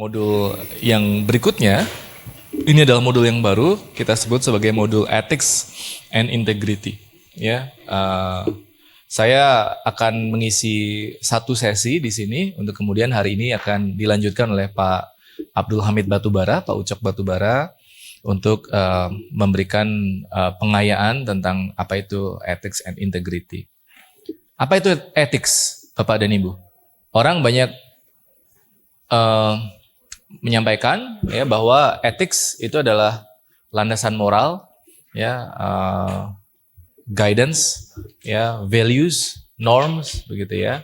modul yang berikutnya. Ini adalah modul yang baru, kita sebut sebagai modul Ethics and Integrity. Ya, saya akan mengisi satu sesi di sini untuk kemudian hari ini akan dilanjutkan oleh Pak Abdul Hamid Batubara, Pak Ucok Batubara, untuk memberikan pengayaan tentang apa itu Ethics and Integrity. Apa itu ethics, Bapak dan Ibu? Orang banyak menyampaikan ya bahwa ethics itu adalah landasan moral, ya, guidance, ya, values, norms, begitu ya,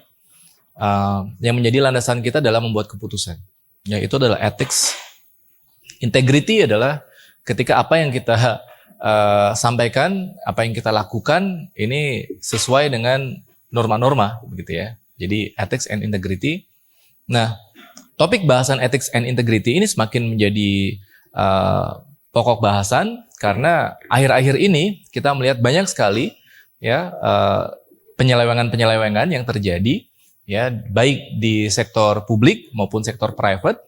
yang menjadi landasan kita dalam membuat keputusan. Ya, itu adalah ethics. Integrity adalah ketika apa yang kita sampaikan, apa yang kita lakukan ini sesuai dengan norma-norma, begitu ya. Jadi ethics and integrity. Nah, topik bahasan ethics and integrity ini semakin menjadi pokok bahasan karena akhir-akhir ini kita melihat banyak sekali ya penyelewengan-penyelewengan yang terjadi ya, baik di sektor publik maupun sektor private,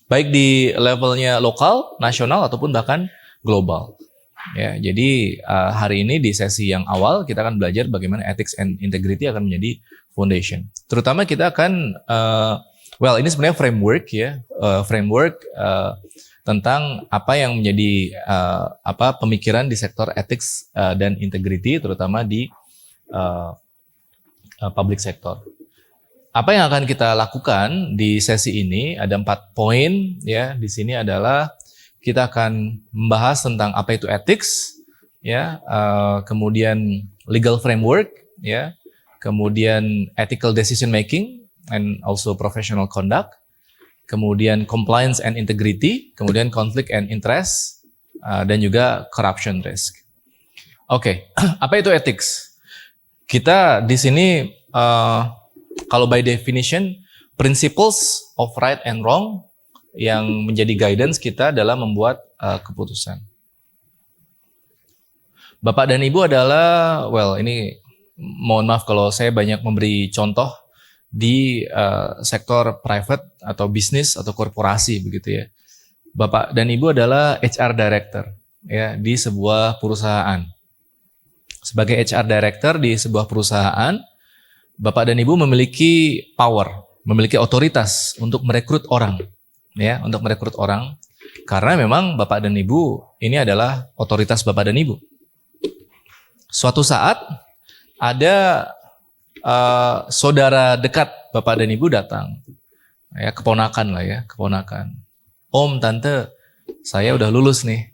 baik di levelnya lokal, nasional ataupun bahkan global. Ya, jadi hari ini di sesi yang awal kita akan belajar bagaimana ethics and integrity akan menjadi foundation. Terutama kita akan ini sebenarnya framework ya, tentang apa yang menjadi pemikiran di sektor ethics dan integrity, terutama di public sector. Apa yang akan kita lakukan di sesi ini ada 4 poin ya. Di sini adalah kita akan membahas tentang apa itu ethics, ya, kemudian legal framework, ya, kemudian ethical decision making and also professional conduct, kemudian compliance and integrity, kemudian conflict and interest, dan juga corruption risk. Oke, apa itu ethics? Kita di sini kalau by definition principles of right and wrong yang menjadi guidance kita dalam membuat keputusan. Bapak dan Ibu adalah, ini mohon maaf kalau saya banyak memberi contoh di sektor private atau bisnis atau korporasi begitu ya. Bapak dan Ibu adalah HR director ya di sebuah perusahaan. Sebagai HR director di sebuah perusahaan, Bapak dan Ibu memiliki power, memiliki otoritas untuk merekrut orang, ya, untuk merekrut orang. Karena memang Bapak dan Ibu ini adalah otoritas Bapak dan Ibu. Suatu saat ada saudara dekat Bapak dan Ibu datang, ya, keponakan lah ya, keponakan. Om, tante, saya udah lulus nih,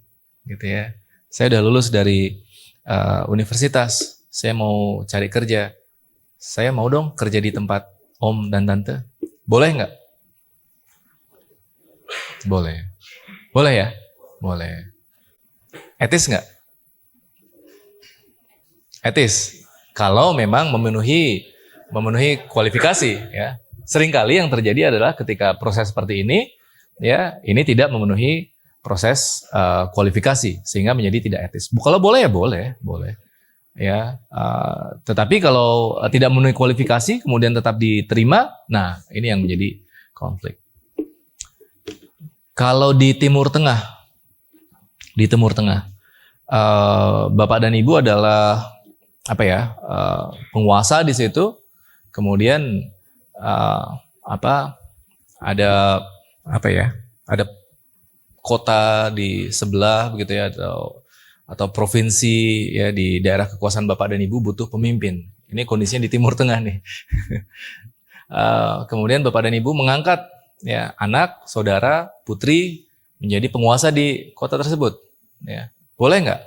gitu ya. Saya udah lulus dari universitas, saya mau cari kerja. Saya mau dong kerja di tempat Om dan Tante. Boleh nggak? Boleh. Boleh ya? Boleh. Etis nggak? Etis. Kalau memang memenuhi kualifikasi, ya. Seringkali yang terjadi adalah ketika proses seperti ini, ya, ini tidak memenuhi proses kualifikasi sehingga menjadi tidak etis. Kalau boleh ya boleh. Ya, tetapi kalau tidak memenuhi kualifikasi kemudian tetap diterima, nah ini yang menjadi konflik. Kalau di Timur Tengah, Bapak dan Ibu adalah penguasa di situ, kemudian ada kota di sebelah begitu ya, atau provinsi ya di daerah kekuasaan Bapak dan Ibu butuh pemimpin. Ini kondisinya di Timur Tengah nih. Kemudian Bapak dan Ibu mengangkat ya anak, saudara, putri menjadi penguasa di kota tersebut. Ya, boleh nggak?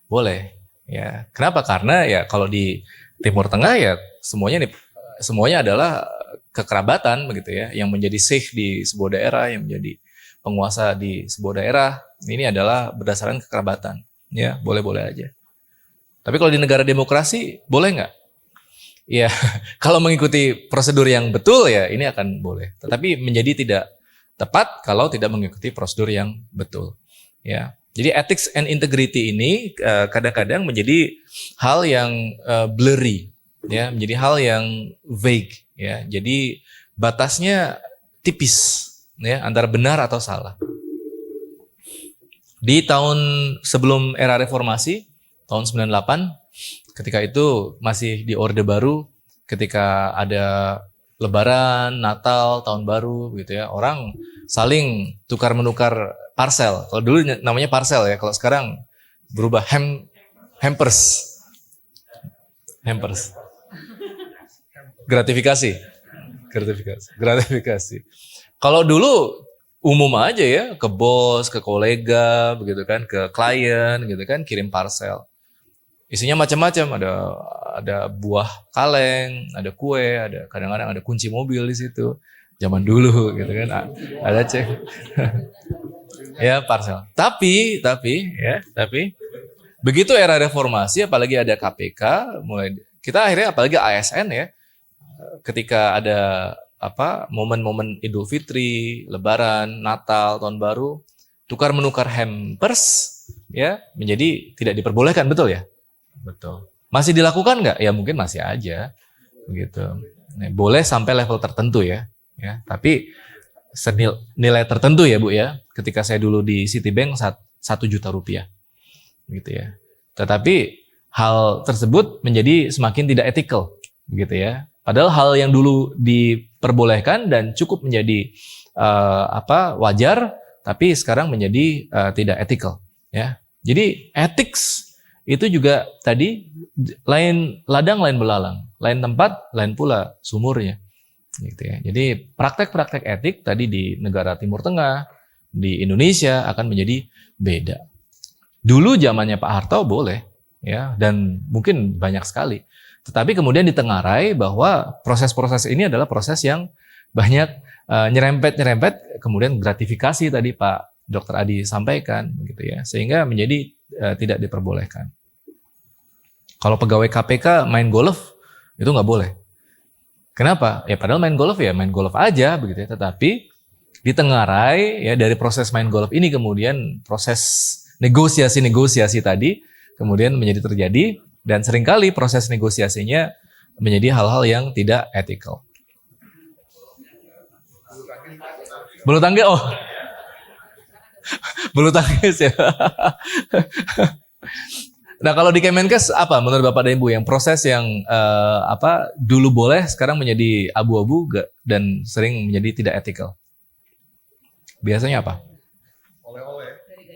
Boleh. Ya, kenapa? Karena ya kalau di Timur Tengah ya semuanya adalah kekerabatan begitu ya, yang menjadi sheikh di sebuah daerah, yang menjadi penguasa di sebuah daerah, ini adalah berdasarkan kekerabatan. Ya, boleh-boleh aja. Tapi kalau di negara demokrasi, boleh nggak? Ya, kalau mengikuti prosedur yang betul ya ini akan boleh. Tetapi menjadi tidak tepat kalau tidak mengikuti prosedur yang betul. Ya, jadi ethics and integrity ini kadang-kadang menjadi hal yang blurry, ya, menjadi hal yang vague. Ya, jadi batasnya tipis. ya, antara benar atau salah. Di tahun sebelum era reformasi, tahun 98, ketika itu masih di Orde Baru, ketika ada Lebaran, Natal, Tahun Baru gitu ya, orang saling tukar menukar parcel. Kalau dulu namanya parcel ya, kalau sekarang berubah hampers. Hampers. Gratifikasi. Kalau dulu umum aja ya, ke bos, ke kolega, begitu kan, ke klien, gitu kan, kirim parcel. Isinya macam-macam, ada buah kaleng, ada kue, ada kadang-kadang ada kunci mobil di situ. Zaman dulu, gitu kan, ada cek, ya parcel. Tapi begitu era reformasi, apalagi ada KPK, mulai kita akhirnya apalagi ASN ya, ketika ada momen-momen Idul Fitri, Lebaran, Natal, Tahun Baru, tukar menukar hampers ya menjadi tidak diperbolehkan, betul ya? Betul. Masih dilakukan nggak? Ya mungkin masih aja, begitu. Nah, boleh sampai level tertentu ya. Tapi nilai tertentu ya Bu ya. Ketika saya dulu di Citibank 1 juta rupiah, gitu ya. Tetapi hal tersebut menjadi semakin tidak etikal, gitu ya. Padahal hal yang dulu diperbolehkan dan cukup menjadi wajar, tapi sekarang menjadi tidak etikal, ya. Jadi ethics itu juga tadi lain ladang lain belalang, lain tempat lain pula sumurnya, gitu ya. Jadi praktek-praktek etik tadi di negara Timur Tengah, di Indonesia akan menjadi beda. Dulu zamannya Pak Harto boleh, ya, dan mungkin banyak sekali. Tetapi kemudian ditengarai bahwa proses-proses ini adalah proses yang banyak nyerempet, kemudian gratifikasi tadi Pak Dr. Adi sampaikan, gitu ya, sehingga menjadi tidak diperbolehkan. Kalau pegawai KPK main golf itu nggak boleh. Kenapa? Ya padahal main golf aja, begitu ya. Tetapi ditengarai ya dari proses main golf ini kemudian proses negosiasi tadi kemudian menjadi terjadi, dan seringkali proses negosiasinya menjadi hal-hal yang tidak etikal. Bulu tangkis, bulu tangkis ya. Nah kalau di Kemenkes apa menurut Bapak dan Ibu yang proses yang dulu boleh sekarang menjadi abu-abu dan sering menjadi tidak etikal? Biasanya apa?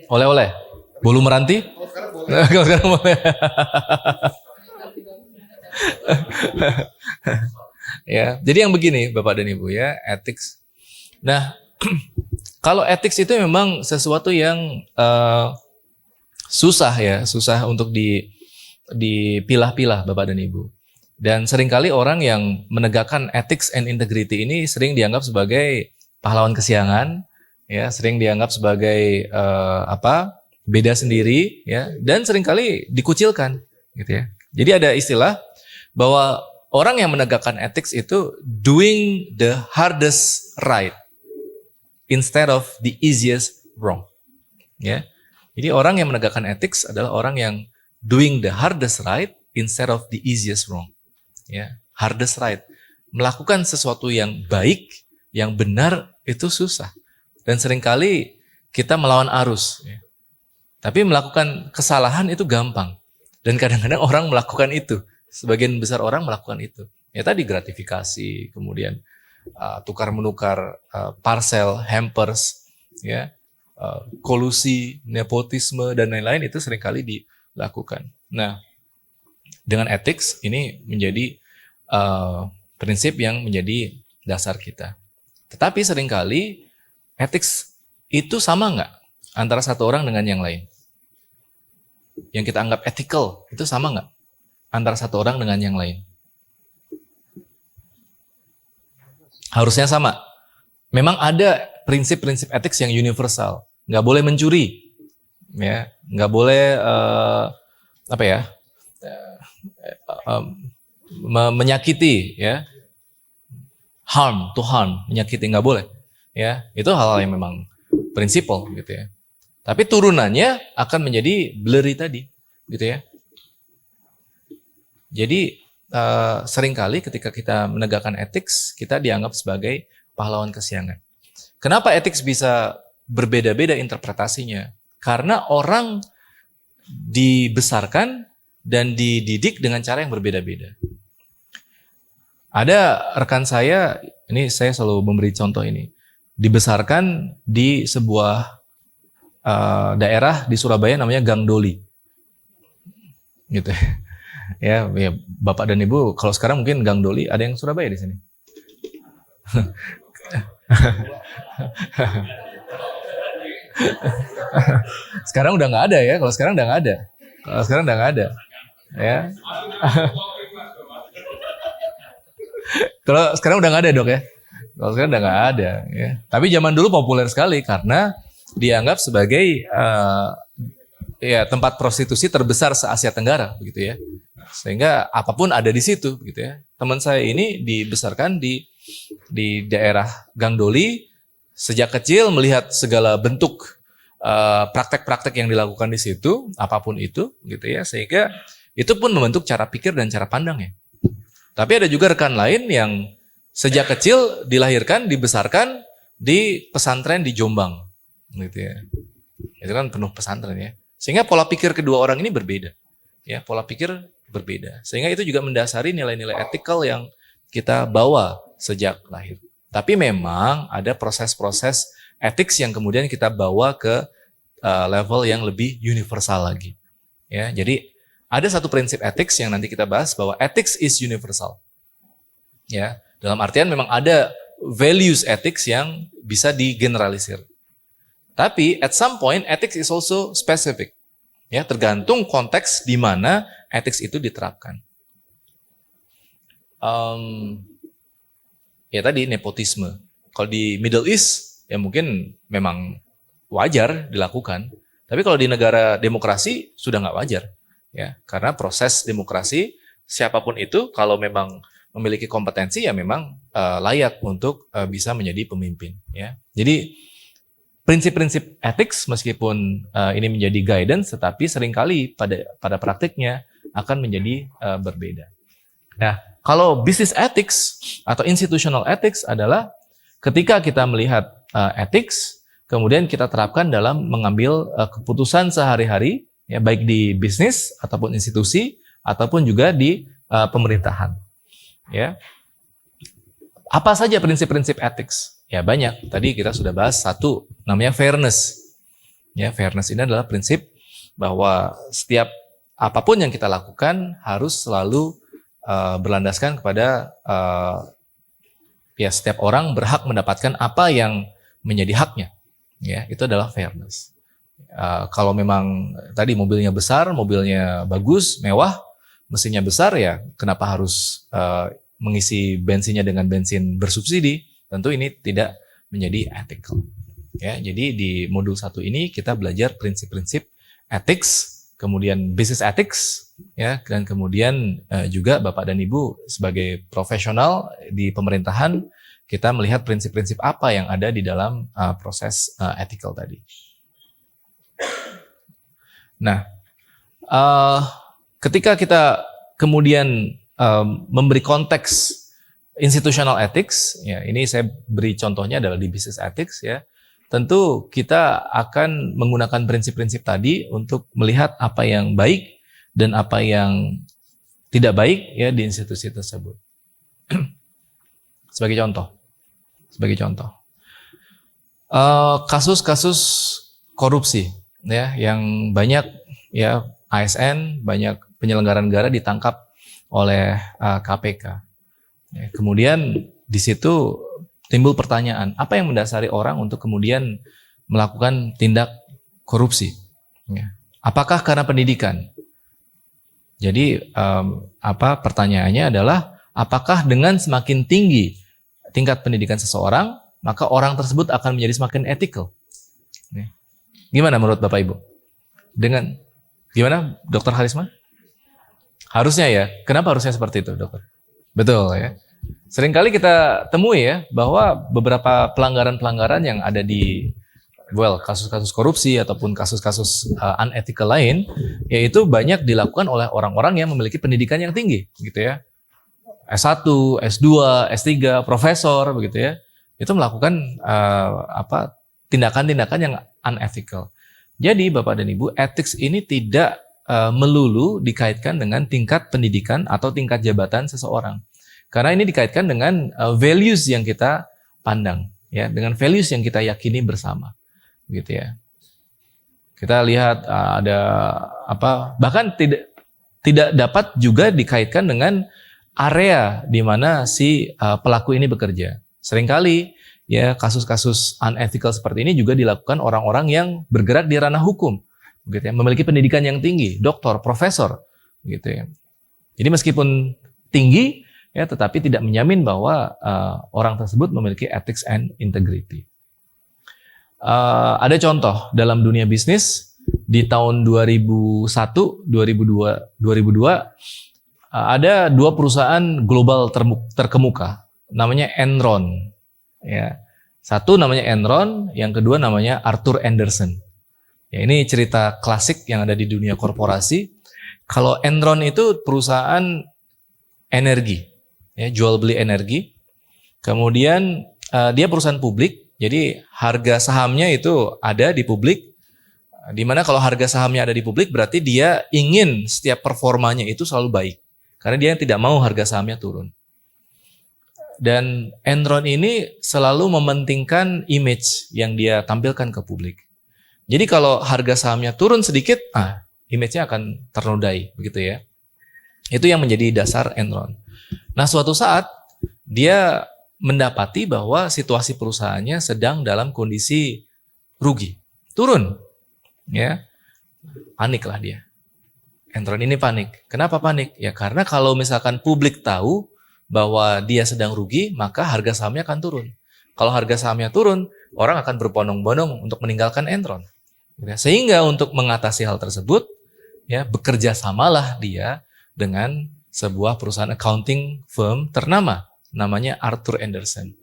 Oleh-oleh. Bolu meranti? Kalau sekarang boleh. Ya, jadi yang begini Bapak dan Ibu ya, ethics. Nah, kalau ethics itu memang sesuatu yang susah untuk dipilah-pilah Bapak dan Ibu. Dan seringkali orang yang menegakkan ethics and integrity ini sering dianggap sebagai pahlawan kesiangan, ya, sering dianggap sebagai beda sendiri, ya, dan seringkali dikucilkan, gitu ya. Jadi ada istilah bahwa orang yang menegakkan ethics itu doing the hardest right instead of the easiest wrong, ya. Jadi orang yang menegakkan ethics adalah orang yang doing the hardest right instead of the easiest wrong, ya. Hardest right, melakukan sesuatu yang baik, yang benar itu susah, dan seringkali kita melawan arus, ya. Tapi melakukan kesalahan itu gampang. Dan kadang-kadang orang melakukan itu. Sebagian besar orang melakukan itu. Ya tadi gratifikasi, kemudian tukar-menukar parcel, hampers, ya, kolusi, nepotisme, dan lain-lain itu seringkali dilakukan. Nah, dengan ethics ini menjadi prinsip yang menjadi dasar kita. Tetapi seringkali ethics itu sama nggak antara satu orang dengan yang lain? Yang kita anggap ethical, itu sama nggak antara satu orang dengan yang lain? Harusnya sama. Memang ada prinsip-prinsip etik yang universal. Nggak boleh mencuri, ya, nggak boleh menyakiti, ya, harm, menyakiti, nggak boleh, ya. Itu hal-hal yang memang prinsipal, gitu ya. Tapi turunannya akan menjadi blurry tadi, gitu ya. Jadi seringkali ketika kita menegakkan etik, kita dianggap sebagai pahlawan kesiangan. Kenapa ethics bisa berbeda-beda interpretasinya? Karena orang dibesarkan dan dididik dengan cara yang berbeda-beda. Ada rekan saya, ini saya selalu memberi contoh ini, dibesarkan di sebuah daerah di Surabaya namanya Gang Doli, gitu ya. Ya, Bapak dan Ibu, kalau sekarang mungkin Gang Doli ada yang Surabaya di sini. Sekarang udah nggak ada ya. Kalau sekarang udah nggak ada. Kalau sekarang udah nggak ada. Ya. Kalau sekarang udah nggak ada dok ya. Kalau sekarang udah nggak ada. Ya. Tapi zaman dulu populer sekali karena dianggap sebagai ya tempat prostitusi terbesar se Asia Tenggara, begitu ya. Sehingga apapun ada di situ, begitu ya. Teman saya ini dibesarkan di daerah Gang Doli, sejak kecil melihat segala bentuk praktek-praktek yang dilakukan di situ, apapun itu, gitu ya, sehingga itu pun membentuk cara pikir dan cara pandangnya. Tapi ada juga rekan lain yang sejak kecil dilahirkan, dibesarkan di pesantren di Jombang, gitu ya. Itu kan penuh pesantren ya. Sehingga pola pikir kedua orang ini berbeda, ya, pola pikir berbeda. Sehingga itu juga mendasari nilai-nilai etikal yang kita bawa sejak lahir. Tapi memang ada proses-proses etik yang kemudian kita bawa ke level yang lebih universal lagi. Ya, jadi ada satu prinsip etik yang nanti kita bahas bahwa ethics is universal. Ya, dalam artian memang ada values ethics yang bisa digeneralisir. Tapi at some point ethics is also specific. Ya, tergantung konteks di mana ethics itu diterapkan. Ya tadi nepotisme. Kalau di Middle East ya mungkin memang wajar dilakukan. Tapi kalau di negara demokrasi sudah nggak wajar. Ya, karena proses demokrasi siapapun itu kalau memang memiliki kompetensi ya memang layak untuk bisa menjadi pemimpin. Ya, jadi prinsip-prinsip ethics meskipun ini menjadi guidance, tetapi seringkali pada praktiknya akan menjadi berbeda. Nah, kalau business ethics atau institutional ethics adalah ketika kita melihat ethics, kemudian kita terapkan dalam mengambil keputusan sehari-hari, ya baik di bisnis ataupun institusi ataupun juga di pemerintahan. Ya, apa saja prinsip-prinsip ethics? Ya banyak. Tadi kita sudah bahas satu, namanya fairness. Ya, fairness ini adalah prinsip bahwa setiap apapun yang kita lakukan harus selalu berlandaskan kepada ya setiap orang berhak mendapatkan apa yang menjadi haknya. Ya, itu adalah fairness. Kalau memang tadi mobilnya besar, mobilnya bagus, mewah, mesinnya besar, ya kenapa harus mengisi bensinnya dengan bensin bersubsidi? Tentu ini tidak menjadi ethical. Ya, jadi di modul 1 ini kita belajar prinsip-prinsip ethics, kemudian business ethics, ya, dan kemudian juga Bapak dan Ibu sebagai profesional di pemerintahan, kita melihat prinsip-prinsip apa yang ada di dalam proses ethical tadi. Nah, ketika kita kemudian memberi konteks institutional ethics, ya ini saya beri contohnya adalah di business ethics, ya tentu kita akan menggunakan prinsip-prinsip tadi untuk melihat apa yang baik dan apa yang tidak baik ya di institusi tersebut. Sebagai contoh, kasus-kasus korupsi, ya yang banyak ya ASN, banyak penyelenggara negara ditangkap oleh KPK. Ya, kemudian di situ timbul pertanyaan, apa yang mendasari orang untuk kemudian melakukan tindak korupsi? Ya. Apakah karena pendidikan? Jadi pertanyaannya adalah apakah dengan semakin tinggi tingkat pendidikan seseorang, maka orang tersebut akan menjadi semakin ethical? Ya. Gimana menurut Bapak Ibu? Gimana Dokter Harisma? Harusnya ya. Kenapa harusnya seperti itu, Dokter? Betul ya. Seringkali kita temui ya bahwa beberapa pelanggaran-pelanggaran yang ada di kasus-kasus korupsi ataupun kasus-kasus unethical lain, yaitu banyak dilakukan oleh orang-orang yang memiliki pendidikan yang tinggi, gitu ya. S1, S2, S3, profesor, begitu ya. itu melakukan tindakan-tindakan yang unethical. Jadi Bapak dan Ibu, ethics ini tidak melulu dikaitkan dengan tingkat pendidikan atau tingkat jabatan seseorang. Karena ini dikaitkan dengan values yang kita pandang, ya, dengan values yang kita yakini bersama, gitu ya. Kita lihat ada bahkan tidak dapat juga dikaitkan dengan area di mana si pelaku ini bekerja. Seringkali ya kasus-kasus unethical seperti ini juga dilakukan orang-orang yang bergerak di ranah hukum, gitu ya, memiliki pendidikan yang tinggi, doktor, profesor, gitu ya. Jadi meskipun tinggi ya, tetapi tidak menjamin bahwa orang tersebut memiliki ethics and integrity. Ada contoh dalam dunia bisnis di tahun 2001, 2002 ada dua perusahaan global terkemuka, namanya Enron. Ya, satu namanya Enron, yang kedua namanya Arthur Andersen. Ya, ini cerita klasik yang ada di dunia korporasi. Kalau Enron itu perusahaan energi, ya, jual beli energi. Kemudian dia perusahaan publik, jadi harga sahamnya itu ada di publik. Di mana kalau harga sahamnya ada di publik berarti dia ingin setiap performanya itu selalu baik, karena dia tidak mau harga sahamnya turun. Dan Enron ini selalu mementingkan image yang dia tampilkan ke publik. Jadi kalau harga sahamnya turun sedikit, image-nya akan ternodai, begitu ya. Itu yang menjadi dasar Enron. Nah, suatu saat dia mendapati bahwa situasi perusahaannya sedang dalam kondisi rugi, turun, ya, paniklah dia. Enron ini panik. Kenapa panik? Ya karena kalau misalkan publik tahu bahwa dia sedang rugi, maka harga sahamnya akan turun. Kalau harga sahamnya turun, orang akan berbondong-bondong untuk meninggalkan Enron. Sehingga untuk mengatasi hal tersebut, ya, bekerja samalah dia dengan sebuah perusahaan accounting firm ternama, namanya Arthur Andersen.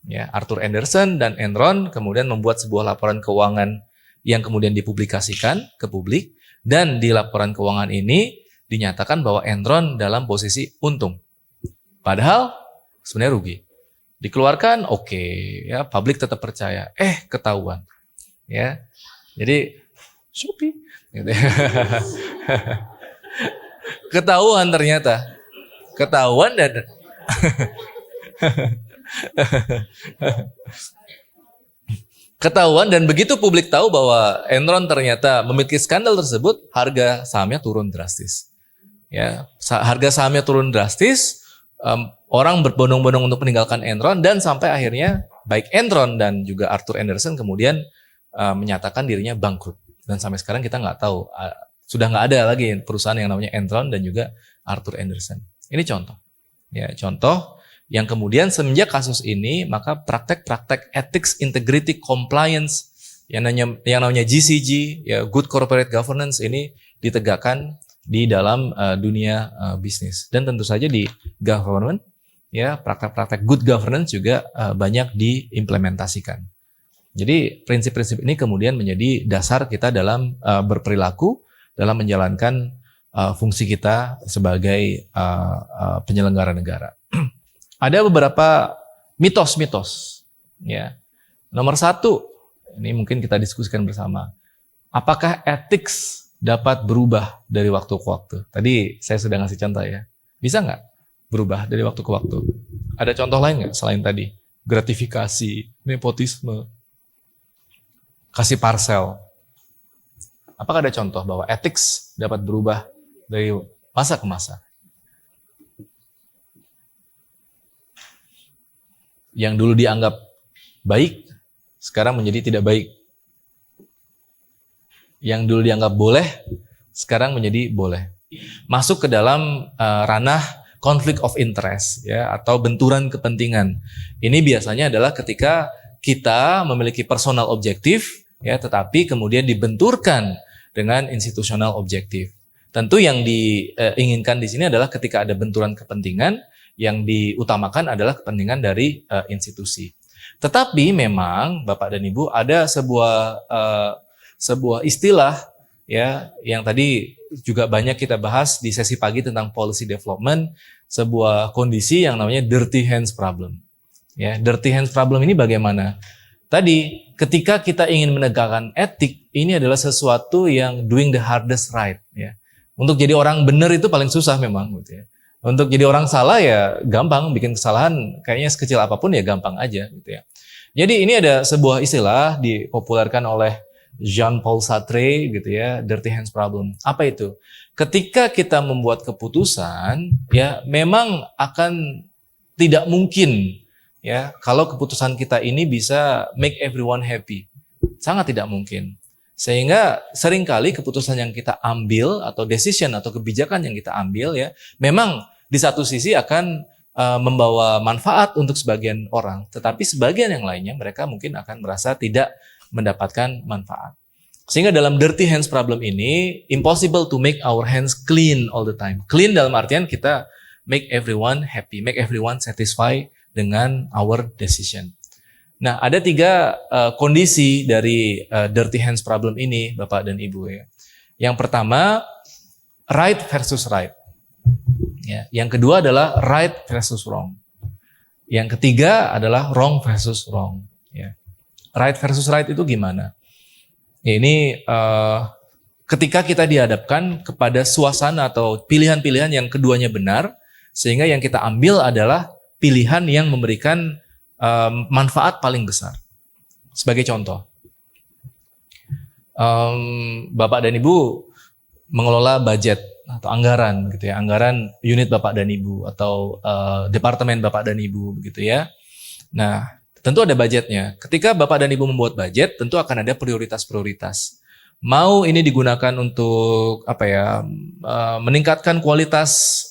Ya, Arthur Andersen dan Enron kemudian membuat sebuah laporan keuangan yang kemudian dipublikasikan ke publik, dan di laporan keuangan ini dinyatakan bahwa Enron dalam posisi untung. Padahal sebenarnya rugi. Dikeluarkan, oke, ya, publik tetap percaya. Ketahuan, ya. Jadi Shopee, gitu ya. Ketahuan ternyata, ketahuan dan ketahuan, dan begitu publik tahu bahwa Enron ternyata memiliki skandal tersebut, harga sahamnya turun drastis. Ya, harga sahamnya turun drastis. Orang berbondong-bondong untuk meninggalkan Enron, dan sampai akhirnya baik Enron dan juga Arthur Andersen kemudian menyatakan dirinya bangkrut, dan sampai sekarang kita nggak tahu, sudah nggak ada lagi perusahaan yang namanya Enron dan juga Arthur Andersen. Ini contoh, ya, contoh yang kemudian semenjak kasus ini maka praktek-praktek ethics, integrity, compliance yang namanya GCG, ya, good corporate governance, ini ditegakkan di dalam dunia bisnis. Dan tentu saja di government, ya, praktek-praktek good governance juga banyak diimplementasikan. Jadi prinsip-prinsip ini kemudian menjadi dasar kita dalam berperilaku, dalam menjalankan fungsi kita sebagai penyelenggara negara. Ada beberapa mitos-mitos, ya. Nomor satu, ini mungkin kita diskusikan bersama. Apakah ethics dapat berubah dari waktu ke waktu? Tadi saya sudah ngasih contoh, ya. Bisa nggak berubah dari waktu ke waktu? Ada contoh lain nggak selain tadi? Gratifikasi, nepotisme, kasih parsel. Apakah ada contoh bahwa ethics dapat berubah dari masa ke masa? Yang dulu dianggap baik, sekarang menjadi tidak baik. Yang dulu dianggap boleh, sekarang menjadi boleh. Masuk ke dalam ranah conflict of interest, ya, atau benturan kepentingan. Ini biasanya adalah ketika kita memiliki personal objektif, ya, tetapi kemudian dibenturkan dengan institusional objektif. Tentu yang diinginkan di sini adalah ketika ada benturan kepentingan, yang diutamakan adalah kepentingan dari institusi. Tetapi memang Bapak dan Ibu ada sebuah istilah, ya, yang tadi juga banyak kita bahas di sesi pagi tentang policy development, sebuah kondisi yang namanya dirty hands problem. Ya, dirty hands problem ini bagaimana? Tadi ketika kita ingin menegakkan etik, ini adalah sesuatu yang doing the hardest right. Ya. Untuk jadi orang benar itu paling susah memang, gitu ya. Untuk jadi orang salah ya gampang, bikin kesalahan kayaknya sekecil apapun ya gampang aja, gitu ya. Jadi ini ada sebuah istilah dipopulerkan oleh Jean-Paul Sartre, gitu ya, dirty hands problem. Apa itu? Ketika kita membuat keputusan, ya memang akan tidak mungkin. Ya, kalau keputusan kita ini bisa make everyone happy, sangat tidak mungkin. Sehingga seringkali keputusan yang kita ambil atau decision atau kebijakan yang kita ambil ya, memang di satu sisi akan membawa manfaat untuk sebagian orang, tetapi sebagian yang lainnya mereka mungkin akan merasa tidak mendapatkan manfaat. Sehingga dalam dirty hands problem ini, impossible to make our hands clean all the time. Clean dalam artian kita make everyone happy, make everyone satisfied dengan our decision. Nah, ada 3 kondisi dari dirty hands problem ini, Bapak dan Ibu ya. Yang pertama, right versus right. Ya, yang kedua adalah right versus wrong. Yang ketiga adalah wrong versus wrong. Ya. Right versus right itu gimana? Ya, ini ketika kita dihadapkan kepada suasana atau pilihan-pilihan yang keduanya benar, sehingga yang kita ambil adalah pilihan yang memberikan manfaat paling besar. Sebagai contoh, Bapak dan Ibu mengelola budget atau anggaran, gitu ya, anggaran unit Bapak dan Ibu atau departemen Bapak dan Ibu, gitu ya. Nah, tentu ada budgetnya. Ketika Bapak dan Ibu membuat budget, tentu akan ada prioritas-prioritas. Mau ini digunakan untuk apa ya, meningkatkan kualitas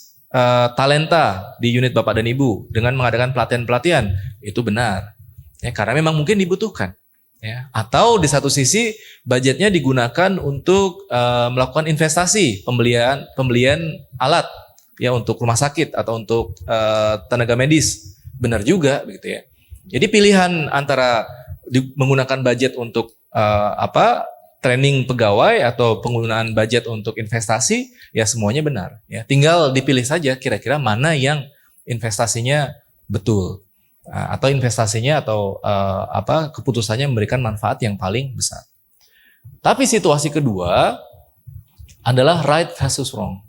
talenta di unit Bapak dan Ibu dengan mengadakan pelatihan-pelatihan, itu benar ya, karena memang mungkin dibutuhkan ya. Atau di satu sisi budgetnya digunakan untuk melakukan investasi, pembelian alat ya untuk rumah sakit atau untuk tenaga medis, benar juga begitu ya. Jadi pilihan antara menggunakan budget untuk training pegawai atau penggunaan budget untuk investasi, ya semuanya benar. Ya, tinggal dipilih saja kira-kira mana yang investasinya betul, atau investasinya atau keputusannya memberikan manfaat yang paling besar. Tapi situasi kedua adalah right versus wrong.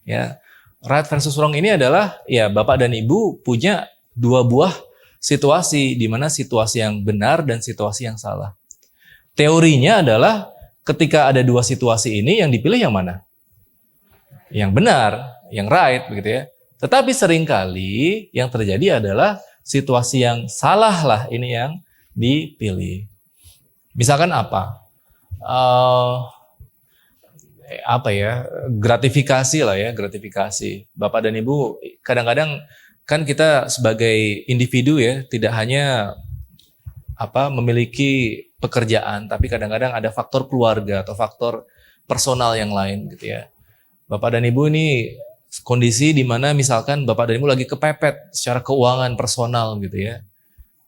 Ya, right versus wrong ini adalah ya Bapak dan Ibu punya 2 buah situasi, di mana situasi yang benar dan situasi yang salah. Teorinya adalah ketika ada 2 situasi ini, yang dipilih yang mana? Yang benar, yang right, begitu ya. Tetapi seringkali yang terjadi adalah situasi yang salah lah ini yang dipilih. Misalkan apa? Gratifikasi lah ya, gratifikasi. Bapak dan Ibu, kadang-kadang kan kita sebagai individu ya, tidak hanya memiliki pekerjaan, tapi kadang-kadang ada faktor keluarga atau faktor personal yang lain gitu ya. Bapak dan Ibu ini kondisi di mana misalkan Bapak dan Ibu lagi kepepet secara keuangan personal gitu ya.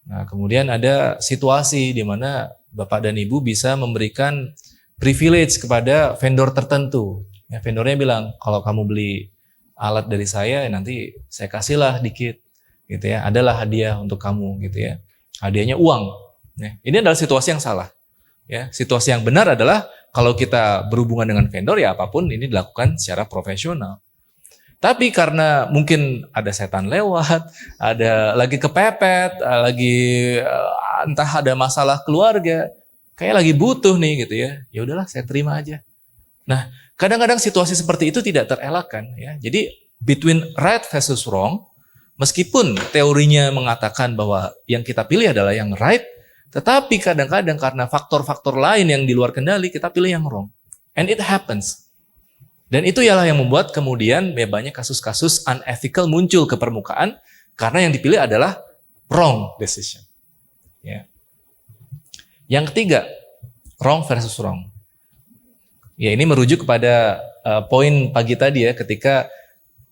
Nah, kemudian ada situasi di mana Bapak dan Ibu bisa memberikan privilege kepada vendor tertentu. Ya, vendornya bilang, kalau kamu beli alat dari saya, nanti saya kasihlah dikit gitu ya. Adalah hadiah untuk kamu gitu ya. Hadiahnya uang. Ya, ini adalah situasi yang salah. Ya, situasi yang benar adalah kalau kita berhubungan dengan vendor ya apapun ini dilakukan secara profesional. Tapi karena mungkin ada setan lewat, ada lagi kepepet, lagi entah ada masalah keluarga, kayak lagi butuh nih gitu ya. Ya udahlah saya terima aja. Nah, kadang-kadang situasi seperti itu tidak terelakkan ya. Jadi between right versus wrong, meskipun teorinya mengatakan bahwa yang kita pilih adalah yang right, tetapi kadang-kadang karena faktor-faktor lain yang di luar kendali, kita pilih yang wrong. And it happens. Dan itu ialah yang membuat kemudian ya banyak kasus-kasus unethical muncul ke permukaan, karena yang dipilih adalah wrong decision. Ya. Yang ketiga, wrong versus wrong. Ya, ini merujuk kepada poin pagi tadi ya, ketika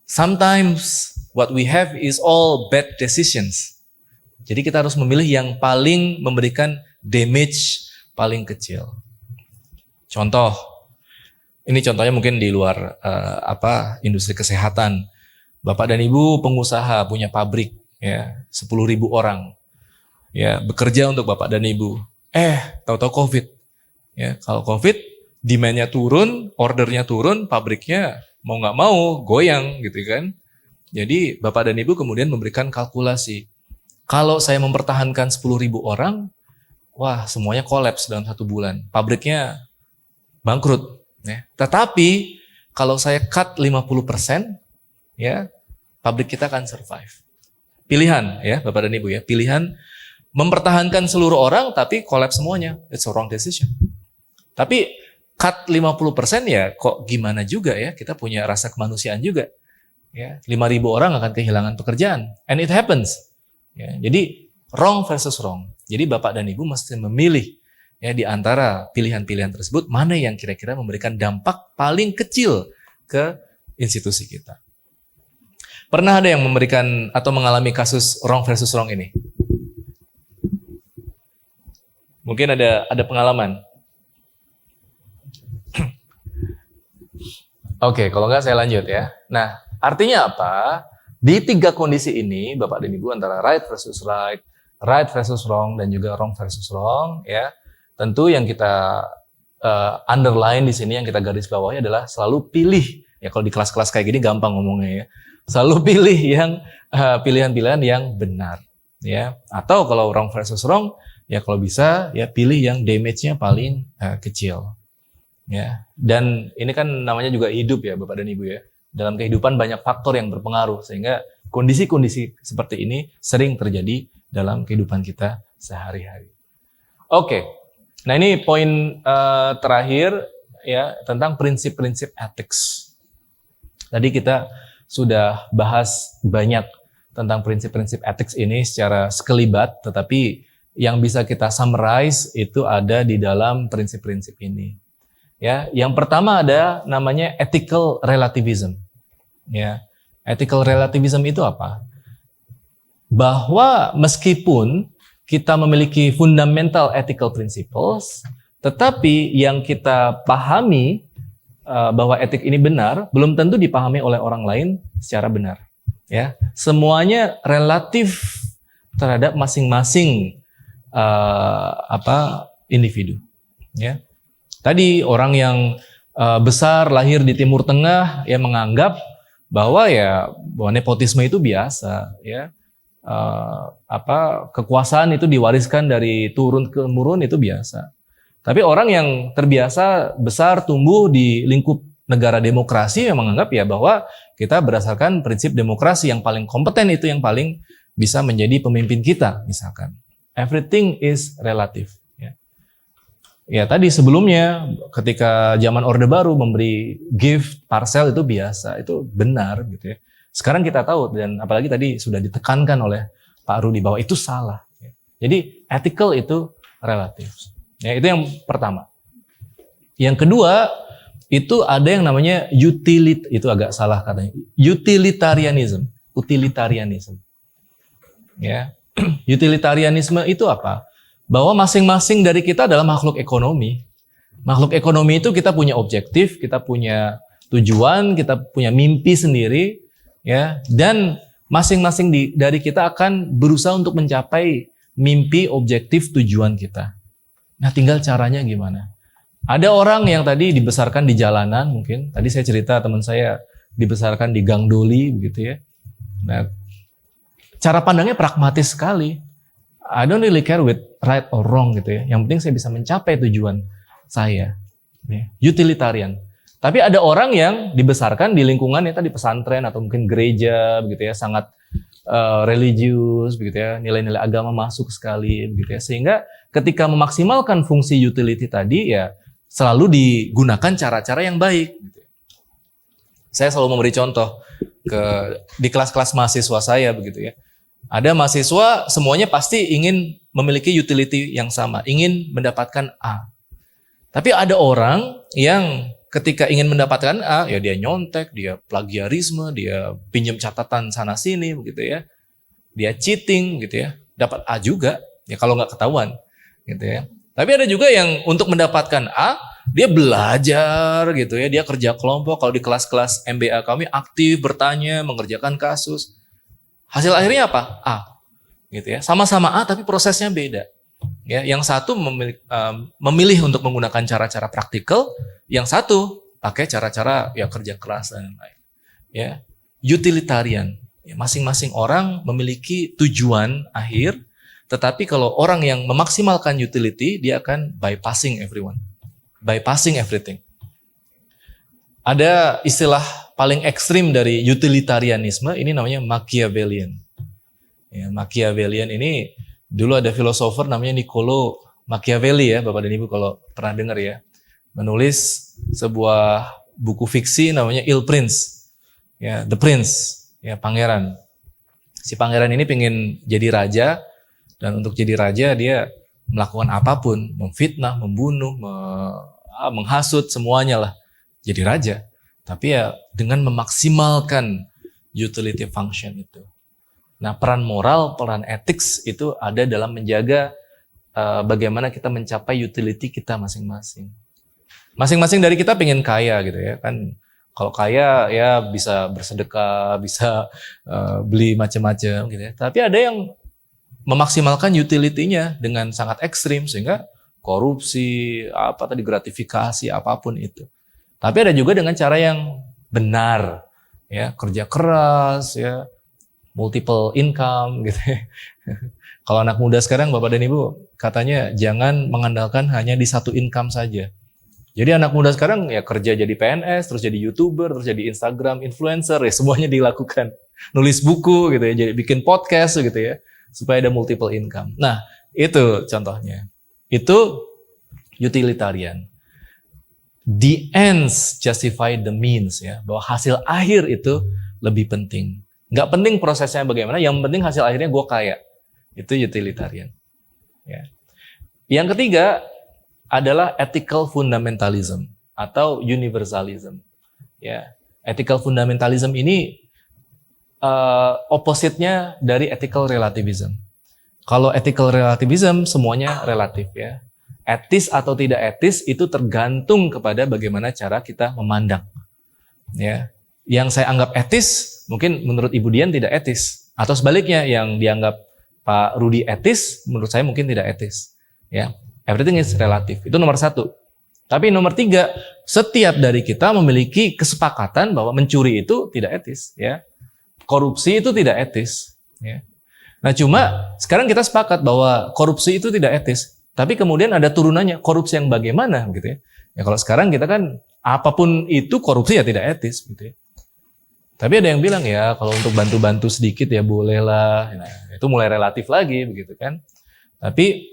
sometimes what we have is all bad decisions. Jadi kita harus memilih yang paling memberikan damage paling kecil. Contoh, ini contohnya mungkin di luar industri kesehatan. Bapak dan Ibu pengusaha punya pabrik ya, 10.000 orang. ya bekerja untuk Bapak dan Ibu. Tahu-tahu COVID. Ya, kalau COVID, demand-nya turun, ordernya turun, pabriknya mau nggak mau goyang gitu kan. Jadi Bapak dan Ibu kemudian memberikan kalkulasi. Kalau saya mempertahankan 10.000 orang, wah semuanya kolaps dalam 1 bulan. Pabriknya bangkrut. Ya. Tetapi kalau saya cut 50%, ya pabrik kita akan survive. Pilihan ya Bapak dan Ibu ya, pilihan mempertahankan seluruh orang tapi kolaps semuanya. It's a wrong decision. Tapi cut 50% ya kok gimana juga ya, kita punya rasa kemanusiaan juga. Ya, 5.000 orang akan kehilangan pekerjaan. And it happens. Ya, jadi wrong versus wrong. Jadi Bapak dan Ibu mesti memilih ya di antara pilihan-pilihan tersebut mana yang kira-kira memberikan dampak paling kecil ke institusi kita. Pernah ada yang memberikan atau mengalami kasus wrong versus wrong ini? Mungkin ada pengalaman. Oke, kalau nggak saya lanjut ya. Nah, artinya apa? Di 3 kondisi ini, Bapak dan Ibu antara right versus right, right versus wrong, dan juga wrong versus wrong, ya. Tentu yang kita underline di sini, yang kita garis bawahi adalah selalu pilih. Ya, kalau di kelas-kelas kayak gini gampang ngomongnya ya. Selalu pilih yang pilihan-pilihan yang benar, ya. Atau kalau wrong versus wrong, ya kalau bisa ya pilih yang damage-nya paling kecil. Ya, dan ini kan namanya juga hidup ya Bapak dan Ibu ya. Dalam kehidupan banyak faktor yang berpengaruh sehingga kondisi-kondisi seperti ini sering terjadi dalam kehidupan kita sehari-hari. Oke, nah ini poin terakhir ya tentang prinsip-prinsip ethics. Tadi kita sudah bahas banyak tentang prinsip-prinsip ethics ini secara sekelibat, tetapi yang bisa kita summarize itu ada di dalam prinsip-prinsip ini. Ya, yang pertama ada namanya ethical relativism. Ya, ethical relativism itu apa? Bahwa meskipun kita memiliki fundamental ethical principles, tetapi yang kita pahami bahwa etik ini benar belum tentu dipahami oleh orang lain secara benar. Ya, semuanya relatif terhadap masing-masing individu. Ya. Tadi orang yang besar lahir di Timur Tengah yang menganggap bahwa nepotisme itu biasa, ya kekuasaan itu diwariskan dari turun ke temurun itu biasa. Tapi orang yang terbiasa besar tumbuh di lingkup negara demokrasi yang menganggap ya bahwa kita berdasarkan prinsip demokrasi yang paling kompeten itu yang paling bisa menjadi pemimpin kita misalkan. Everything is relative. Ya tadi sebelumnya ketika zaman Orde Baru memberi gift parcel itu biasa, itu benar gitu ya. Sekarang kita tahu dan apalagi tadi sudah ditekankan oleh Pak Rudi bahwa itu salah. Jadi ethical itu relatif. Ya itu yang pertama. Yang kedua itu ada yang namanya itu agak salah katanya. Utilitarianism. Ya. Utilitarianisme itu apa? Bahwa masing-masing dari kita adalah makhluk ekonomi. Makhluk ekonomi itu kita punya objektif, kita punya tujuan, kita punya mimpi sendiri, ya. Dan masing-masing dari kita akan berusaha untuk mencapai mimpi, objektif, tujuan kita. Nah, tinggal caranya gimana? Ada orang yang tadi dibesarkan di jalanan, mungkin tadi saya cerita teman saya dibesarkan di Gang Doli, begitu ya. Nah, cara pandangnya pragmatis sekali. I don't really care with right or wrong gitu ya. Yang penting saya bisa mencapai tujuan saya. Utilitarian. Tapi ada orang yang dibesarkan di lingkungan yang tadi pesantren atau mungkin gereja begitu ya, sangat religius begitu ya, nilai-nilai agama masuk sekali begitu ya. Sehingga ketika memaksimalkan fungsi utility tadi ya selalu digunakan cara-cara yang baik gitu. Saya selalu memberi contoh di kelas-kelas mahasiswa saya begitu ya. Ada mahasiswa semuanya pasti ingin memiliki utility yang sama, ingin mendapatkan A. Tapi ada orang yang ketika ingin mendapatkan A, ya dia nyontek, dia plagiarisme, dia pinjam catatan sana sini begitu ya. Dia cheating gitu ya, dapat A juga, ya kalau nggak ketahuan gitu ya. Tapi ada juga yang untuk mendapatkan A, dia belajar gitu ya, dia kerja kelompok. Kalau di kelas-kelas MBA kami aktif bertanya, mengerjakan kasus. Hasil akhirnya apa? A. gitu ya. Sama-sama A tapi prosesnya beda. Ya, yang satu memilih untuk menggunakan cara-cara praktikal, yang satu pakai cara-cara ya kerja keras dan lain-lain. Ya, utilitarian. Ya, masing-masing orang memiliki tujuan akhir, tetapi kalau orang yang memaksimalkan utility, dia akan bypassing everyone, bypassing everything. Ada istilah paling ekstrim dari utilitarianisme, ini namanya Machiavellian. Ya, Machiavellian ini dulu ada filosofer namanya Niccolo Machiavelli ya, Bapak dan Ibu kalau pernah dengar ya. Menulis sebuah buku fiksi namanya Il Prince. Ya, The Prince, ya pangeran. Si pangeran ini pengen jadi raja, dan untuk jadi raja dia melakukan apapun, memfitnah, membunuh, menghasut, semuanya lah. Jadi raja. Tapi ya dengan memaksimalkan utility function itu. Nah, peran moral, peran ethics itu ada dalam menjaga bagaimana kita mencapai utility kita masing-masing. Masing-masing dari kita pengen kaya gitu ya kan. Kalau kaya ya bisa bersedekah, bisa beli macam-macam gitu ya. Tapi ada yang memaksimalkan utility-nya dengan sangat ekstrim sehingga korupsi, gratifikasi apapun itu. Tapi ada juga dengan cara yang benar, ya kerja keras, ya multiple income gitu ya. Kalau anak muda sekarang Bapak dan Ibu katanya jangan mengandalkan hanya di satu income saja. Jadi anak muda sekarang ya kerja jadi PNS, terus jadi YouTuber, terus jadi Instagram influencer ya semuanya dilakukan. Nulis buku gitu ya, jadi bikin podcast gitu ya supaya ada multiple income. Nah, itu contohnya. Itu utilitarian. The ends justify the means ya, bahwa hasil akhir itu lebih penting. Nggak penting prosesnya bagaimana, yang penting hasil akhirnya gue kaya. Itu utilitarian. Ya. Yang ketiga adalah ethical fundamentalism atau universalism. Ya, ethical fundamentalism ini opposite-nya dari ethical relativism. Kalau ethical relativism semuanya relatif ya. Etis atau tidak etis itu tergantung kepada bagaimana cara kita memandang. Ya, yang saya anggap etis mungkin menurut Ibu Dian tidak etis, atau sebaliknya yang dianggap Pak Rudi etis menurut saya mungkin tidak etis. Ya, everything is relative. Itu nomor satu. Tapi nomor tiga, setiap dari kita memiliki kesepakatan bahwa mencuri itu tidak etis. Ya, korupsi itu tidak etis. Ya. Nah, cuma sekarang kita sepakat bahwa korupsi itu tidak etis. Tapi kemudian ada turunannya, korupsi yang bagaimana gitu ya. Ya kalau sekarang kita kan apapun itu korupsi ya tidak etis gitu ya. Tapi ada yang bilang ya kalau untuk bantu-bantu sedikit ya bolehlah. Nah, itu mulai relatif lagi begitu kan. Tapi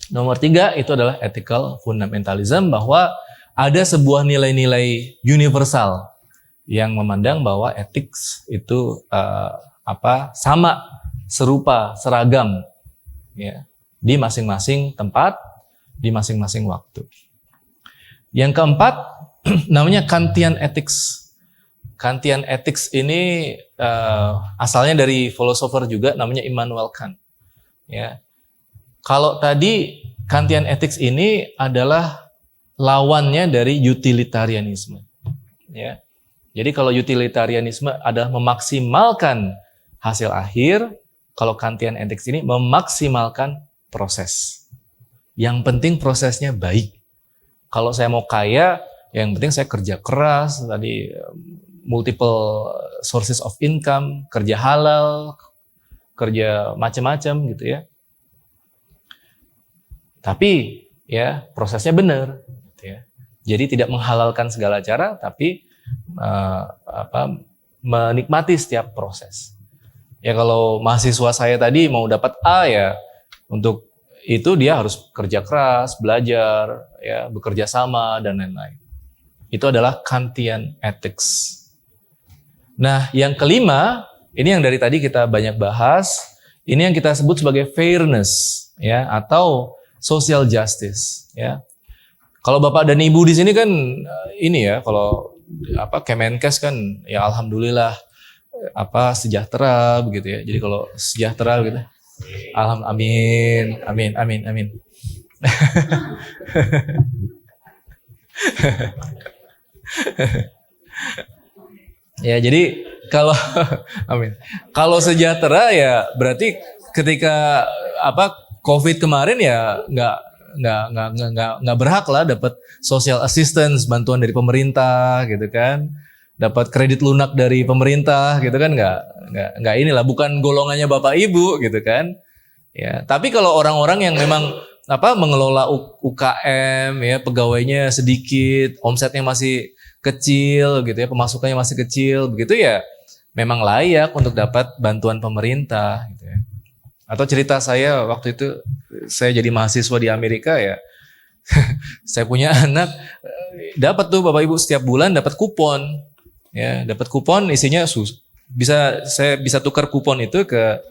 nomor tiga itu adalah ethical fundamentalism, bahwa ada sebuah nilai-nilai universal yang memandang bahwa ethics itu sama, serupa, seragam ya. Di masing-masing tempat, di masing-masing waktu. Yang keempat, namanya Kantian Ethics. Kantian Ethics ini asalnya dari filosofer juga, namanya Immanuel Kant. Ya. Kalau tadi Kantian Ethics ini adalah lawannya dari utilitarianisme. Ya. Jadi kalau utilitarianisme adalah memaksimalkan hasil akhir, kalau Kantian Ethics ini memaksimalkan proses. Yang penting prosesnya baik. Kalau saya mau kaya, yang penting saya kerja keras, tadi multiple sources of income, kerja halal, kerja macam-macam gitu ya. Tapi ya prosesnya benar gitu ya. Jadi tidak menghalalkan segala cara, tapi menikmati setiap proses. Ya kalau mahasiswa saya tadi mau dapat A ya, untuk itu dia harus kerja keras, belajar, ya, bekerja sama dan lain-lain. Itu adalah Kantian Ethics. Nah, yang kelima, ini yang dari tadi kita banyak bahas, ini yang kita sebut sebagai fairness, ya, atau social justice, ya. Kalau Bapak dan Ibu di sini kan ini ya, kalau Kemenkes kan ya alhamdulillah sejahtera begitu ya. Jadi kalau sejahtera gitu. Amin, amin, amin, amin. Ya, jadi kalau amin. Kalau sejahtera ya berarti ketika COVID kemarin ya nggak berhak lah dapat social assistance, bantuan dari pemerintah gitu kan, dapat kredit lunak dari pemerintah gitu kan, nggak inilah, bukan golongannya bapak ibu gitu kan. Ya, tapi kalau orang-orang yang memang mengelola UKM ya, pegawainya sedikit, omsetnya masih kecil gitu ya, pemasukannya masih kecil begitu ya, memang layak untuk dapat bantuan pemerintah gitu ya. Atau cerita saya waktu itu, saya jadi mahasiswa di Amerika ya, saya punya anak dapat tuh bapak ibu setiap bulan dapat kupon ya, dapat kupon isinya saya bisa tukar kupon itu ke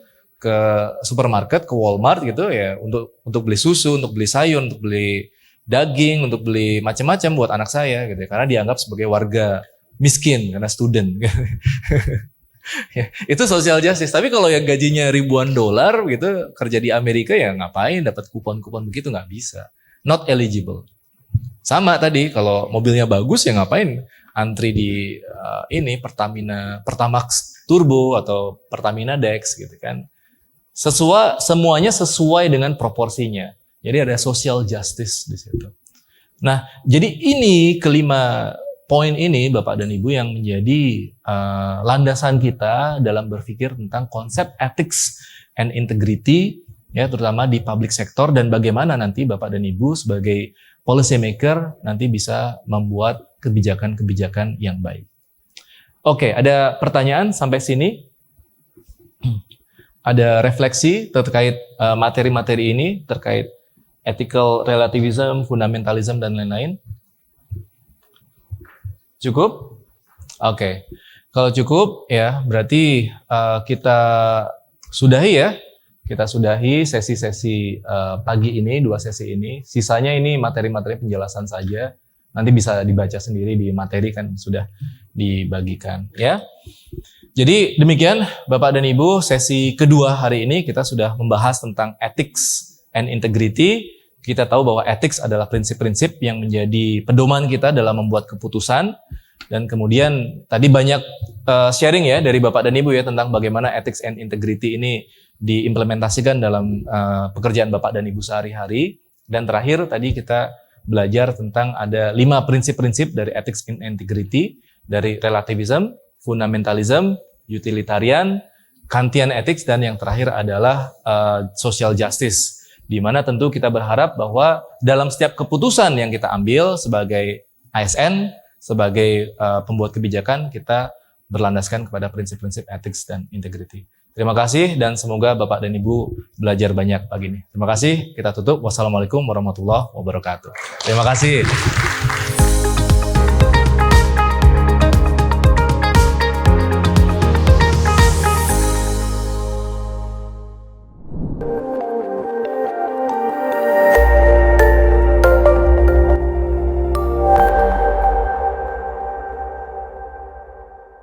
supermarket, ke Walmart gitu ya, untuk beli susu, untuk beli sayur, untuk beli daging, untuk beli macam-macam buat anak saya gitu ya, karena dianggap sebagai warga miskin karena student. Ya, itu social justice. Tapi kalau yang gajinya ribuan dolar gitu, kerja di Amerika ya ngapain dapat kupon-kupon begitu, nggak bisa. Not eligible. Sama tadi, kalau mobilnya bagus ya ngapain antri di Pertamax Turbo atau Pertamina Dex gitu kan. Semuanya sesuai dengan proporsinya. Jadi ada social justice di situ. Nah, jadi ini kelima poin ini Bapak dan Ibu yang menjadi landasan kita dalam berpikir tentang konsep ethics and integrity ya, terutama di public sector, dan bagaimana nanti Bapak dan Ibu sebagai policy maker nanti bisa membuat kebijakan-kebijakan yang baik. Oke, ada pertanyaan sampai sini? Ada refleksi terkait materi-materi ini, terkait ethical relativism, fundamentalism, dan lain-lain? Cukup? Oke. Kalau cukup ya berarti kita sudahi ya. Kita sudahi sesi-sesi pagi ini, 2 sesi ini. Sisanya ini materi-materi penjelasan saja. Nanti bisa dibaca sendiri di materi, kan sudah dibagikan ya. Jadi demikian Bapak dan Ibu, sesi kedua hari ini kita sudah membahas tentang ethics and integrity. Kita tahu bahwa ethics adalah prinsip-prinsip yang menjadi pedoman kita dalam membuat keputusan. Dan kemudian tadi banyak sharing ya dari Bapak dan Ibu ya tentang bagaimana ethics and integrity ini diimplementasikan dalam pekerjaan Bapak dan Ibu sehari-hari. Dan terakhir tadi kita belajar tentang ada 5 prinsip-prinsip dari ethics and integrity, dari relativism, fundamentalism, utilitarian, Kantian ethics, dan yang terakhir adalah social justice. Di mana tentu kita berharap bahwa dalam setiap keputusan yang kita ambil sebagai ASN, sebagai pembuat kebijakan, kita berlandaskan kepada prinsip-prinsip ethics dan integrity. Terima kasih dan semoga Bapak dan Ibu belajar banyak pagi ini. Terima kasih, kita tutup. Wassalamualaikum warahmatullahi wabarakatuh. Terima kasih.